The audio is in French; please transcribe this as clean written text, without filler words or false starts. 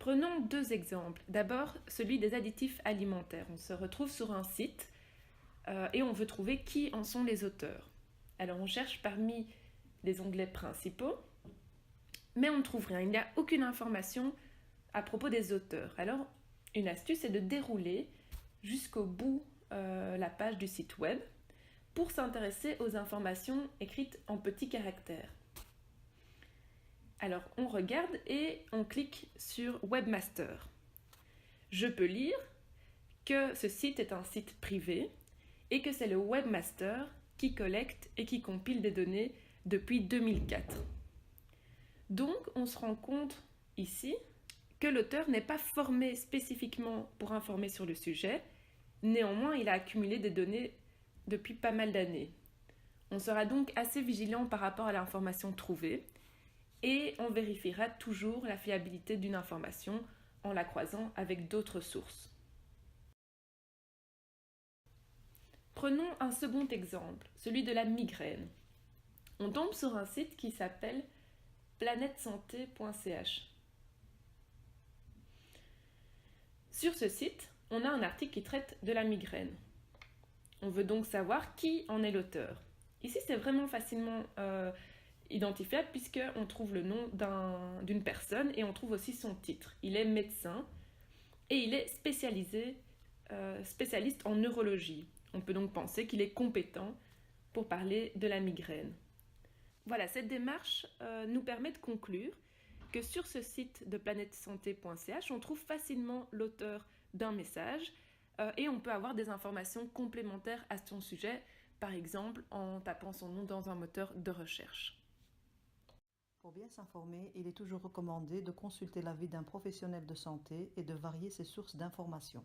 Prenons deux exemples. D'abord, celui des additifs alimentaires. On se retrouve sur un site et on veut trouver qui en sont les auteurs. Alors on cherche parmi les onglets principaux, mais on ne trouve rien. Il n'y a aucune information à propos des auteurs. Alors une astuce est de dérouler jusqu'au bout la page du site web pour s'intéresser aux informations écrites en petits caractères. Alors on regarde et on clique sur Webmaster. Je peux lire que ce site est un site privé et que c'est le Webmaster qui collecte et qui compile des données depuis 2004. Donc on se rend compte ici que l'auteur n'est pas formé spécifiquement pour informer sur le sujet, néanmoins il a accumulé des données depuis pas mal d'années. On sera donc assez vigilant par rapport à l'information trouvée et on vérifiera toujours la fiabilité d'une information en la croisant avec d'autres sources. Prenons un second exemple, celui de la migraine. On tombe sur un site qui s'appelle planetsanté.ch. Sur ce site, on a un article qui traite de la migraine. On veut donc savoir qui en est l'auteur. Ici, c'est vraiment facilement identifiable puisqu'on trouve le nom d'une personne et on trouve aussi son titre. Il est médecin et il est spécialiste en neurologie. On peut donc penser qu'il est compétent pour parler de la migraine. Voilà, cette démarche nous permet de conclure que sur ce site de planetsanté.ch, on trouve facilement l'auteur d'un message et on peut avoir des informations complémentaires à son sujet, par exemple en tapant son nom dans un moteur de recherche. Pour bien s'informer, il est toujours recommandé de consulter l'avis d'un professionnel de santé et de varier ses sources d'informations.